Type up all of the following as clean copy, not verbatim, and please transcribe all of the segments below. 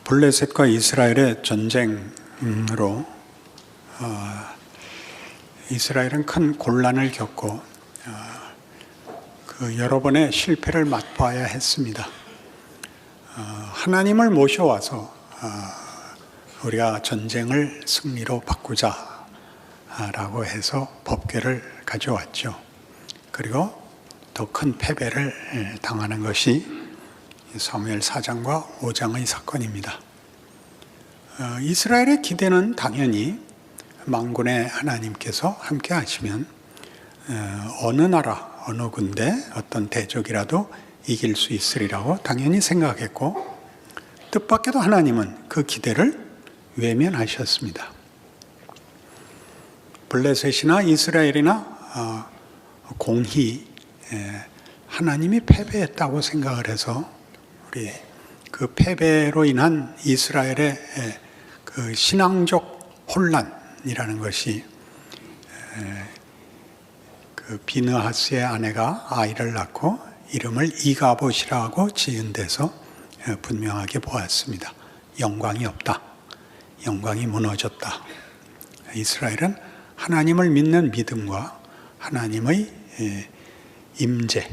블레셋과 이스라엘의 전쟁으로 이스라엘은 큰 곤란을 겪고 여러 번의 실패를 맛봐야 했습니다. 하나님을 모셔와서 우리가 전쟁을 승리로 바꾸자 라고 해서 법궤를 가져왔죠. 그리고 더 큰 패배를 당하는 것이 사무엘 4장과 5장의 사건입니다. 이스라엘의 기대는 당연히 만군의 하나님께서 함께 하시면 어느 나라, 어느 군대, 어떤 대적이라도 이길 수 있으리라고 당연히 생각했고, 뜻밖에도 하나님은 그 기대를 외면하셨습니다. 블레셋이나 이스라엘이나 공히 하나님이 패배했다고 생각을 해서 우리 그 패배로 인한 이스라엘의 그 신앙적 혼란이라는 것이 그 비느하스의 아내가 아이를 낳고 이름을 이가봇이라고 지은 데서 분명하게 보았습니다. 영광이 없다. 영광이 무너졌다. 이스라엘은 하나님을 믿는 믿음과 하나님의 임재,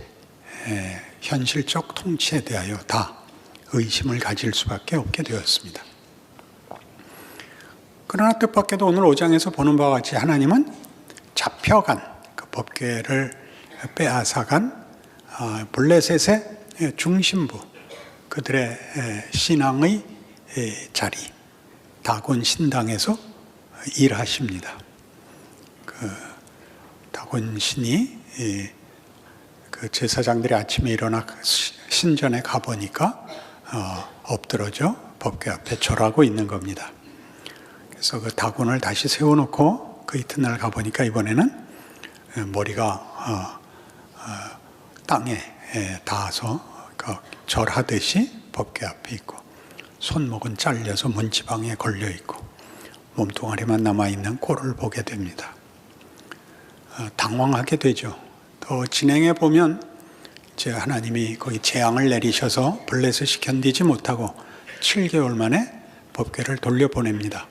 현실적 통치에 대하여 다 의심을 가질 수밖에 없게 되었습니다. 그러나 뜻밖에도 오늘 5장에서 보는 바와 같이 하나님은 잡혀간 그 법궤를 빼앗아간 블레셋의 중심부, 그들의 신앙의 자리, 다곤 신당에서 일하십니다. 그 다곤 신이 그 제사장들이 아침에 일어나 신전에 가보니까 엎드러져 법궤 앞에 절하고 있는 겁니다. 그래서 그 다곤을 다시 세워놓고 그 이튿날 가보니까 이번에는 머리가 땅에 닿아서 절하듯이 법궤 앞에 있고, 손목은 잘려서 문지방에 걸려있고 몸뚱아리만 남아있는 꼴을 보게 됩니다. 당황하게 되죠. 더 진행해 보면 이제 하나님이 거기 재앙을 내리셔서 블레셋이 견디지 못하고 7개월 만에 법궤를 돌려보냅니다.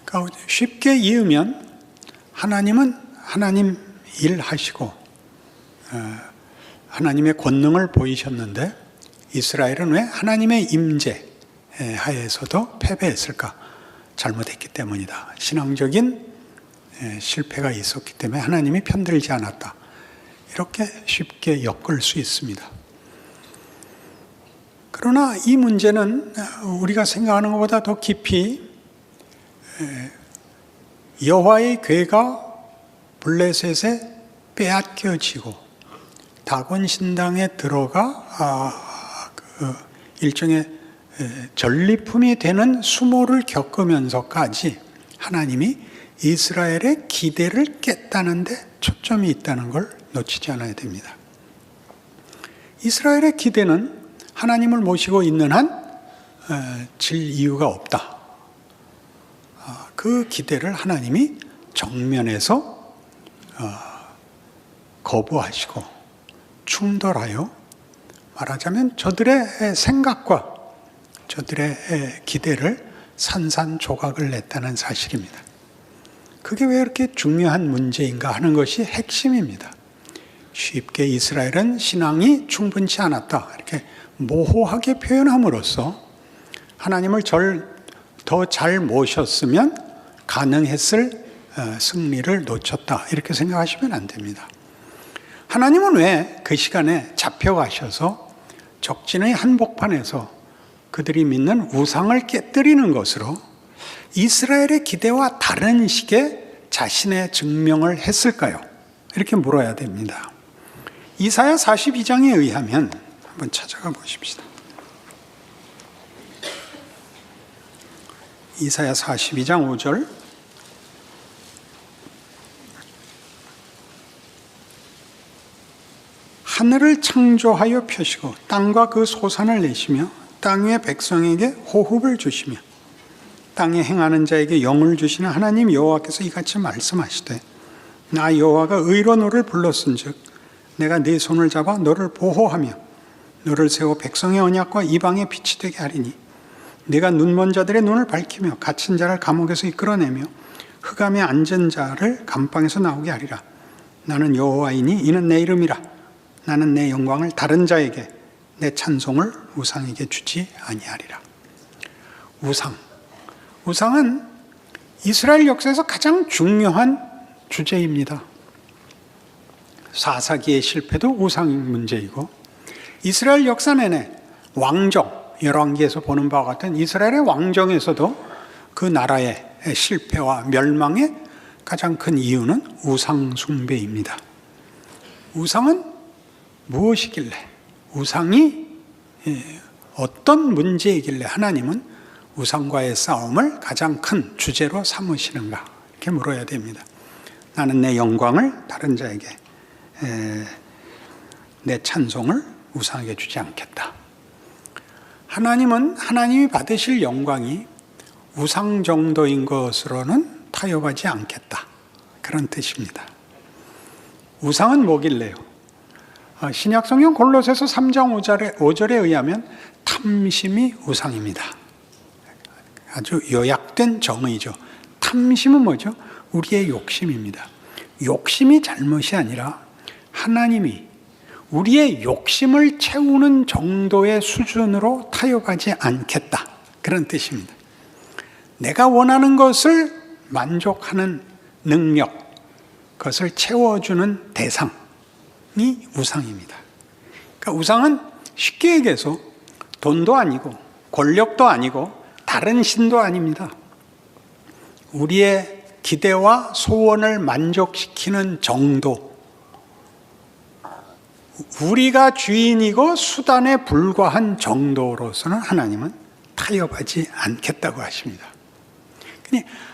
그러니까 쉽게 이으면 하나님은 하나님 일하시고 하나님의 권능을 보이셨는데 이스라엘은 왜 하나님의 임재 하에서도 패배했을까? 잘못했기 때문이다. 신앙적인 실패가 있었기 때문에 하나님이 편들지 않았다. 이렇게 쉽게 엮을 수 있습니다. 그러나 이 문제는 우리가 생각하는 것보다 더 깊이 여호와의 궤가 블레셋에 빼앗겨지고 다곤 신당에 들어가 일종의 전리품이 되는 수모를 겪으면서까지 하나님이 이스라엘의 기대를 깼다는 데 초점이 있다는 걸 놓치지 않아야 됩니다. 이스라엘의 기대는 하나님을 모시고 있는 한 질 이유가 없다. 그 기대를 하나님이 정면에서 거부하시고 충돌하여 말하자면 저들의 생각과 저들의 기대를 산산조각을 냈다는 사실입니다. 그게 왜 이렇게 중요한 문제인가 하는 것이 핵심입니다. 쉽게 이스라엘은 신앙이 충분치 않았다 이렇게 모호하게 표현함으로써 하나님을 더 잘 모셨으면 가능했을 승리를 놓쳤다 이렇게 생각하시면 안 됩니다. 하나님은 왜 그 시간에 잡혀가셔서 적진의 한복판에서 그들이 믿는 우상을 깨뜨리는 것으로 이스라엘의 기대와 다른 식의 자신의 증명을 했을까요? 이렇게 물어야 됩니다. 이사야 42장에 의하면 한번 찾아가 보십시다. 이사야 42장 5절. 하늘을 창조하여 펴시고 땅과 그 소산을 내시며 땅 위의 백성에게 호흡을 주시며 땅에 행하는 자에게 영을 주시는 하나님 여호와께서 이같이 말씀하시되 나 여호와가 의로 너를 불렀은즉 내가 네 손을 잡아 너를 보호하며 너를 세워 백성의 언약과 이방의 빛이 되게 하리니 네가 눈먼 자들의 눈을 밝히며 갇힌 자를 감옥에서 이끌어내며 흑암에 앉은 자를 감방에서 나오게 하리라. 나는 여호와이니 이는 내 이름이라. 나는 내 영광을 다른 자에게 내 찬송을 우상에게 주지 아니하리라. 우상은 이스라엘 역사에서 가장 중요한 주제입니다. 사사기의 실패도 우상 문제이고 이스라엘 역사 내내 왕정, 열왕기에서 보는 바와 같은 이스라엘의 왕정에서도 그 나라의 실패와 멸망의 가장 큰 이유는 우상 숭배입니다. 우상은 무엇이길래, 우상이 어떤 문제이길래 하나님은 우상과의 싸움을 가장 큰 주제로 삼으시는가, 이렇게 물어야 됩니다. 나는 내 영광을 다른 자에게, 내 찬송을 우상에게 주지 않겠다. 하나님은 하나님이 받으실 영광이 우상 정도인 것으로는 타협하지 않겠다, 그런 뜻입니다. 우상은 뭐길래요? 신약성경 골로새서 3장 5절에 의하면 탐심이 우상입니다. 아주 요약된 정의죠. 탐심은 뭐죠? 우리의 욕심입니다. 욕심이 잘못이 아니라 하나님이 우리의 욕심을 채우는 정도의 수준으로 타협하지 않겠다, 그런 뜻입니다. 내가 원하는 것을 만족하는 능력, 그것을 채워주는 대상이 우상입니다. 그러니까 우상은 쉽게 얘기해서 돈도 아니고 권력도 아니고 다른 신도 아닙니다. 우리의 기대와 소원을 만족시키는 정도, 우리가 주인이고 수단에 불과한 정도로서는 하나님은 타협하지 않겠다고 하십니다.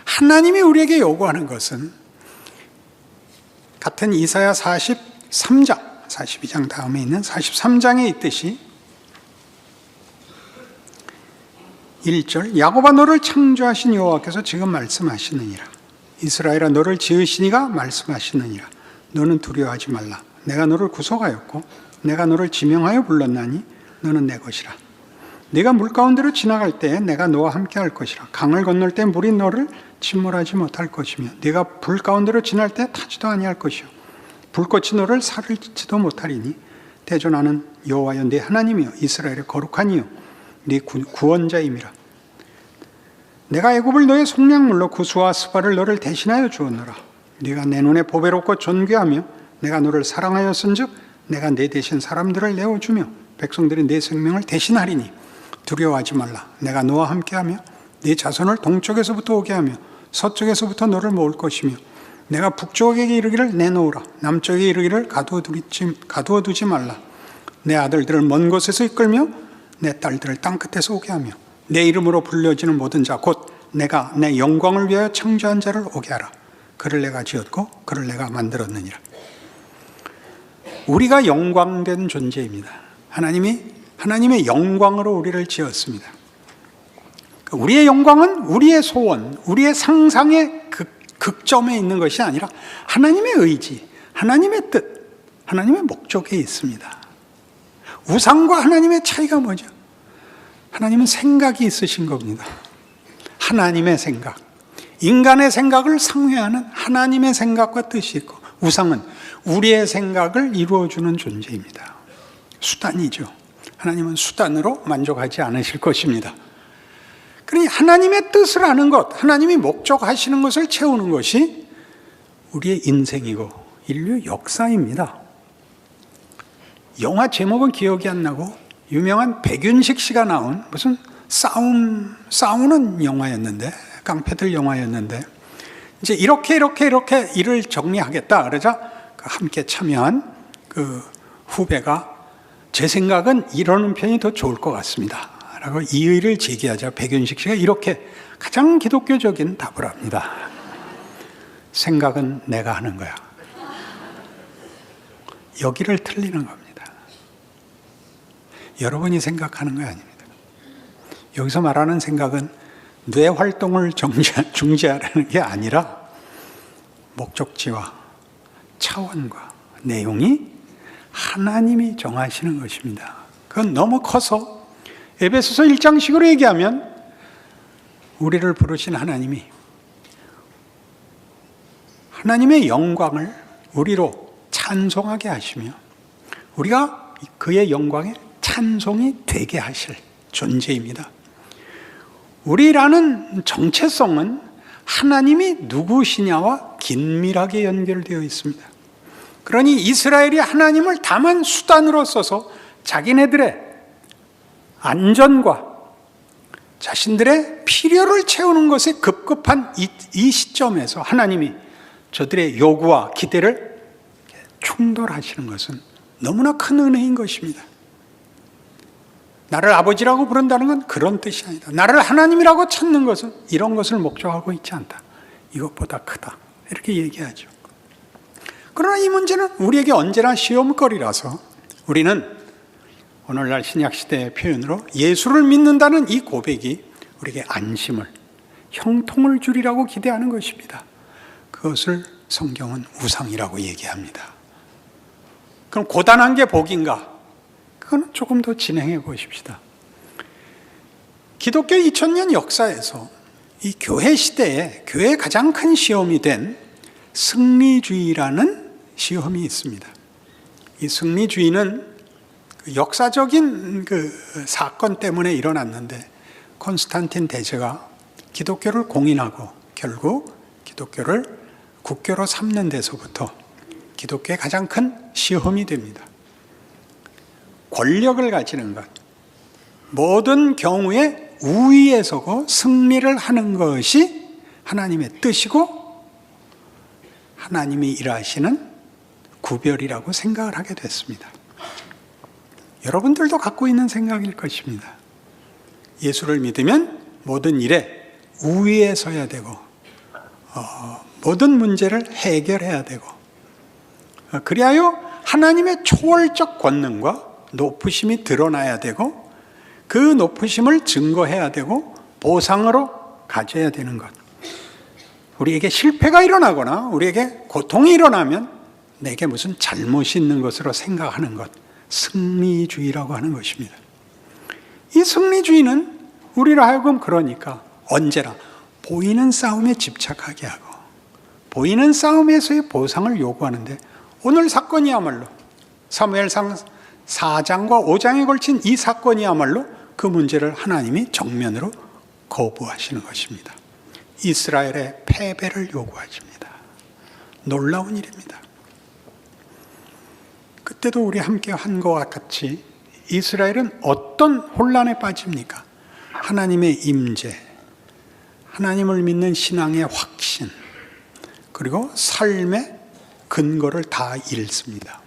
하나님이 우리에게 요구하는 것은 같은 이사야 43장, 42장 다음에 있는 43장에 있듯이 1절, 야곱아 너를 창조하신 여호와께서 지금 말씀하시느니라. 이스라엘아 너를 지으시니가 말씀하시느니라. 너는 두려워하지 말라. 내가 너를 구속하였고 내가 너를 지명하여 불렀나니 너는 내 것이라. 네가 물 가운데로 지나갈 때 내가 너와 함께 할 것이라. 강을 건널 때 물이 너를 침몰하지 못할 것이며 네가 불 가운데로 지날 때 타지도 아니할 것이요 불꽃이 너를 사를지도 못하리니 대전하는 여호와여 네 하나님이여 이스라엘의 거룩한 이요 네 구원자임이라. 내가 애굽을 너의 속량물로 구수와 스바를 너를 대신하여 주었노라. 네가 내 눈에 보배롭고 존귀하며 내가 너를 사랑하였은즉 내가 내 대신 사람들을 내어주며 백성들이 내 생명을 대신하리니 두려워하지 말라. 내가 너와 함께하며 네 자손을 동쪽에서부터 오게 하며 서쪽에서부터 너를 모을 것이며 내가 북쪽에게 이르기를 내놓으라. 남쪽에 이르기를 가두어두지 말라. 내 아들들을 먼 곳에서 이끌며 내 딸들을 땅끝에서 오게 하며 내 이름으로 불려지는 모든 자 곧 내가 내 영광을 위하여 창조한 자를 오게 하라. 그를 내가 지었고 그를 내가 만들었느니라. 우리가 영광된 존재입니다. 하나님의 영광으로 우리를 지었습니다. 우리의 영광은 우리의 소원, 우리의 상상의 극점에 있는 것이 아니라 하나님의 의지, 하나님의 뜻, 하나님의 목적에 있습니다. 우상과 하나님의 차이가 뭐죠? 하나님은 생각이 있으신 겁니다. 하나님의 생각, 인간의 생각을 상회하는 하나님의 생각과 뜻이 있고, 우상은 우리의 생각을 이루어주는 존재입니다. 수단이죠. 하나님은 수단으로 만족하지 않으실 것입니다. 그러니 하나님의 뜻을 아는 것, 하나님이 목적하시는 것을 채우는 것이 우리의 인생이고 인류 역사입니다. 영화 제목은 기억이 안 나고 유명한 백윤식 씨가 나온 무슨 싸우는 영화였는데, 깡패들 영화였는데, 이제 이렇게 일을 정리하겠다 그러자 함께 참여한 그 후배가 제 생각은 이러는 편이 더 좋을 것 같습니다 라고 이의를 제기하자 백윤식 씨가 이렇게 가장 기독교적인 답을 합니다. 생각은 내가 하는 거야. 여기를 틀리는 겁니다. 여러분이 생각하는 거 아닙니다. 여기서 말하는 생각은 뇌 활동을 중지하라는 게 아니라 목적지와 차원과 내용이 하나님이 정하시는 것입니다. 그건 너무 커서 에베소서 1장식으로 얘기하면 우리를 부르신 하나님이 하나님의 영광을 우리로 찬송하게 하시며 우리가 그의 영광에 찬송이 되게 하실 존재입니다. 우리라는 정체성은 하나님이 누구시냐와 긴밀하게 연결되어 있습니다. 그러니 이스라엘이 하나님을 다만 수단으로 써서 자기네들의 안전과 자신들의 필요를 채우는 것에 급급한 이 시점에서 하나님이 저들의 요구와 기대를 충돌하시는 것은 너무나 큰 은혜인 것입니다. 나를 아버지라고 부른다는 건 그런 뜻이 아니다. 나를 하나님이라고 찾는 것은 이런 것을 목적하고 있지 않다. 이것보다 크다. 이렇게 얘기하죠. 그러나 이 문제는 우리에게 언제나 시험거리라서 우리는 오늘날 신약시대의 표현으로 예수를 믿는다는 이 고백이 우리에게 안심을, 형통을 주리라고 기대하는 것입니다. 그것을 성경은 우상이라고 얘기합니다. 그럼 고단한 게 복인가? 그건 조금 더 진행해 보십시다. 기독교 2000년 역사에서 이 교회 시대에 교회의 가장 큰 시험이 된 승리주의라는 시험이 있습니다. 이 승리주의는 역사적인 사건 때문에 일어났는데 콘스탄틴 대제가 기독교를 공인하고 결국 기독교를 국교로 삼는 데서부터 기독교의 가장 큰 시험이 됩니다. 권력을 가지는 것, 모든 경우에 우위에 서고 승리를 하는 것이 하나님의 뜻이고 하나님이 일하시는 구별이라고 생각을 하게 됐습니다. 여러분들도 갖고 있는 생각일 것입니다. 예수를 믿으면 모든 일에 우위에 서야 되고 모든 문제를 해결해야 되고 그리하여 하나님의 초월적 권능과 높으심이 드러나야 되고 그 높으심을 증거해야 되고 보상으로 가져야 되는 것. 우리에게 실패가 일어나거나 우리에게 고통이 일어나면 내게 무슨 잘못이 있는 것으로 생각하는 것, 승리주의라고 하는 것입니다. 이 승리주의는 우리로 하여금 그러니까 언제나 보이는 싸움에 집착하게 하고 보이는 싸움에서의 보상을 요구하는데 오늘 사건이야말로 사무엘상 4장과 5장에 걸친 이 사건이야말로 그 문제를 하나님이 정면으로 거부하시는 것입니다. 이스라엘의 패배를 요구하십니다. 놀라운 일입니다. 그때도 우리 함께 한 것과 같이 이스라엘은 어떤 혼란에 빠집니까? 하나님의 임재, 하나님을 믿는 신앙의 확신, 그리고 삶의 근거를 다 잃습니다.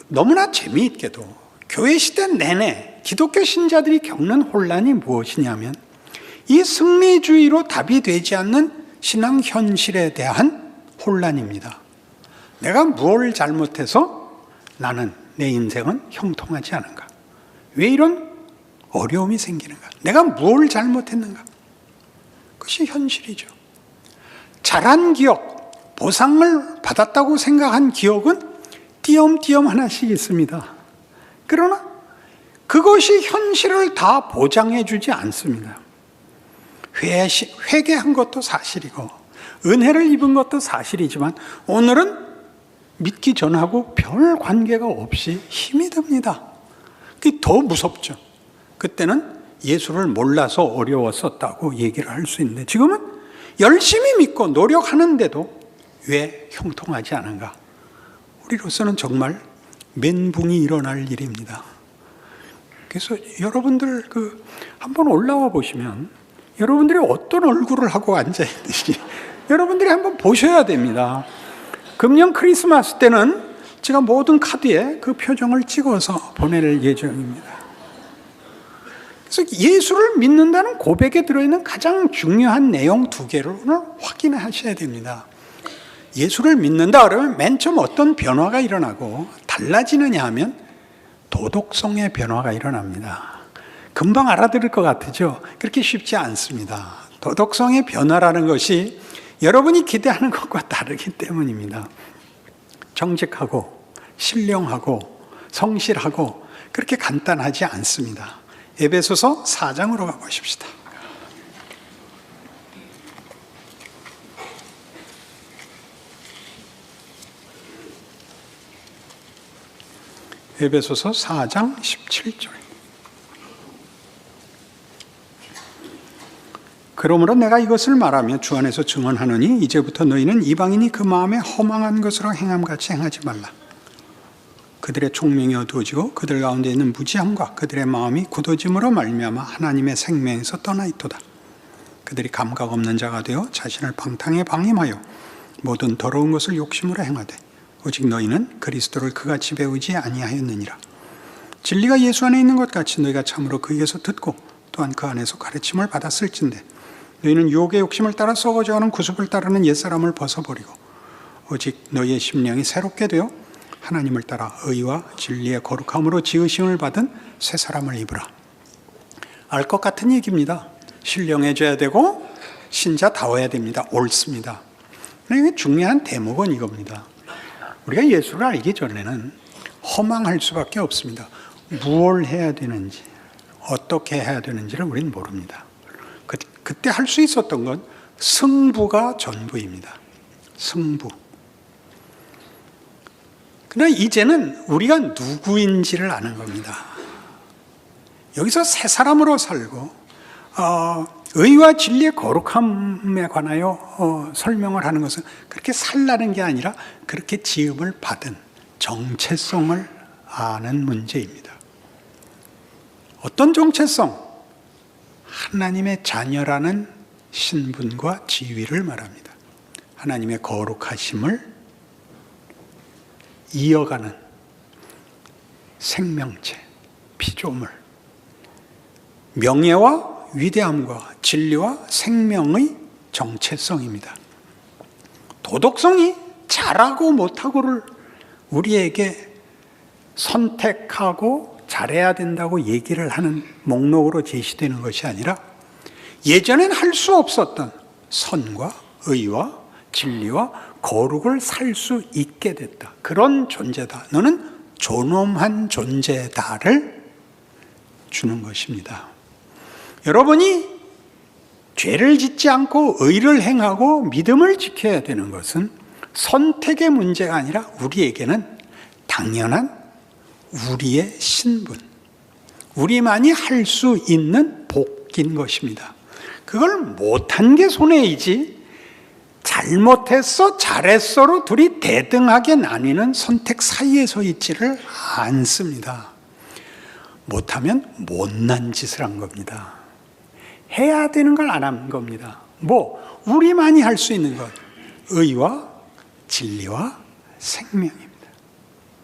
너무나 재미있게도 교회 시대 내내 기독교 신자들이 겪는 혼란이 무엇이냐면 이 승리주의로 답이 되지 않는 신앙 현실에 대한 혼란입니다. 내가 무엇을 잘못해서 나는 내 인생은 형통하지 않은가? 왜 이런 어려움이 생기는가? 내가 무엇을 잘못했는가? 그것이 현실이죠. 잘한 기억, 보상을 받았다고 생각한 기억은 띄엄띄엄 하나씩 있습니다. 그러나 그것이 현실을 다 보장해 주지 않습니다. 회개한 것도 사실이고 은혜를 입은 것도 사실이지만 오늘은 믿기 전하고 별 관계가 없이 힘이 듭니다. 그게 더 무섭죠. 그때는 예수를 몰라서 어려웠었다고 얘기를 할 수 있는데 지금은 열심히 믿고 노력하는데도 왜 형통하지 않은가? 우리로서는 정말 멘붕이 일어날 일입니다. 그래서 여러분들 한번 올라와 보시면 여러분들이 어떤 얼굴을 하고 앉아 있는지 여러분들이 한번 보셔야 됩니다. 금년 크리스마스 때는 제가 모든 카드에 그 표정을 찍어서 보낼 예정입니다. 그래서 예수를 믿는다는 고백에 들어있는 가장 중요한 내용 2개를 오늘 확인하셔야 됩니다. 예수를 믿는다 그러면 맨 처음 어떤 변화가 일어나고 달라지느냐 하면 도덕성의 변화가 일어납니다. 금방 알아들을 것 같으죠? 그렇게 쉽지 않습니다. 도덕성의 변화라는 것이 여러분이 기대하는 것과 다르기 때문입니다. 정직하고 신령하고 성실하고 그렇게 간단하지 않습니다. 에베소서 4장으로 가보십시다. 에베소서 4장 17절. 그러므로 내가 이것을 말하며 주 안에서 증언하노니 이제부터 너희는 이방인이 그 마음에 허망한 것으로 행함같이 행하지 말라. 그들의 총명이 어두워지고 그들 가운데 있는 무지함과 그들의 마음이 굳어짐으로 말미암아 하나님의 생명에서 떠나 있도다. 그들이 감각 없는 자가 되어 자신을 방탕에 방임하여 모든 더러운 것을 욕심으로 행하되 오직 너희는 그리스도를 그같이 배우지 아니하였느니라. 진리가 예수 안에 있는 것 같이 너희가 참으로 그에게서 듣고 또한 그 안에서 가르침을 받았을진데 너희는 유혹의 욕심을 따라 썩어져가는 구습을 따르는 옛사람을 벗어버리고 오직 너희의 심령이 새롭게 되어 하나님을 따라 의와 진리의 거룩함으로 지으심을 받은 새 사람을 입으라. 알 것 같은 얘기입니다. 신령해져야 되고 신자다워야 됩니다. 옳습니다. 그런데 중요한 대목은 이겁니다. 우리가 예수를 알기 전에는 허망할 수밖에 없습니다. 무엇을 해야 되는지, 어떻게 해야 되는지를 우리는 모릅니다. 그때 할 수 있었던 건 승부가 전부입니다. 승부. 그러나 이제는 우리가 누구인지를 아는 겁니다. 여기서 새 사람으로 살고 의와 진리의 거룩함에 관하여 설명을 하는 것은 그렇게 살라는 게 아니라 그렇게 지음을 받은 정체성을 아는 문제입니다. 어떤 정체성? 하나님의 자녀라는 신분과 지위를 말합니다. 하나님의 거룩하심을 이어가는 생명체, 피조물, 명예와 위대함과 진리와 생명의 정체성입니다. 도덕성이 잘하고 못하고를 우리에게 선택하고 잘해야 된다고 얘기를 하는 목록으로 제시되는 것이 아니라 예전엔 할 수 없었던 선과 의와 진리와 거룩을 살 수 있게 됐다. 그런 존재다. 너는 존엄한 존재다를 주는 것입니다. 여러분이 죄를 짓지 않고 의를 행하고 믿음을 지켜야 되는 것은 선택의 문제가 아니라 우리에게는 당연한 우리의 신분, 우리만이 할 수 있는 복인 것입니다. 그걸 못한 게 손해이지 잘못했어, 잘했어로 둘이 대등하게 나뉘는 선택 사이에 서 있지를 않습니다. 못하면 못난 짓을 한 겁니다. 해야 되는 걸 안 한 겁니다. 우리만이 할 수 있는 것, 의와 진리와 생명입니다.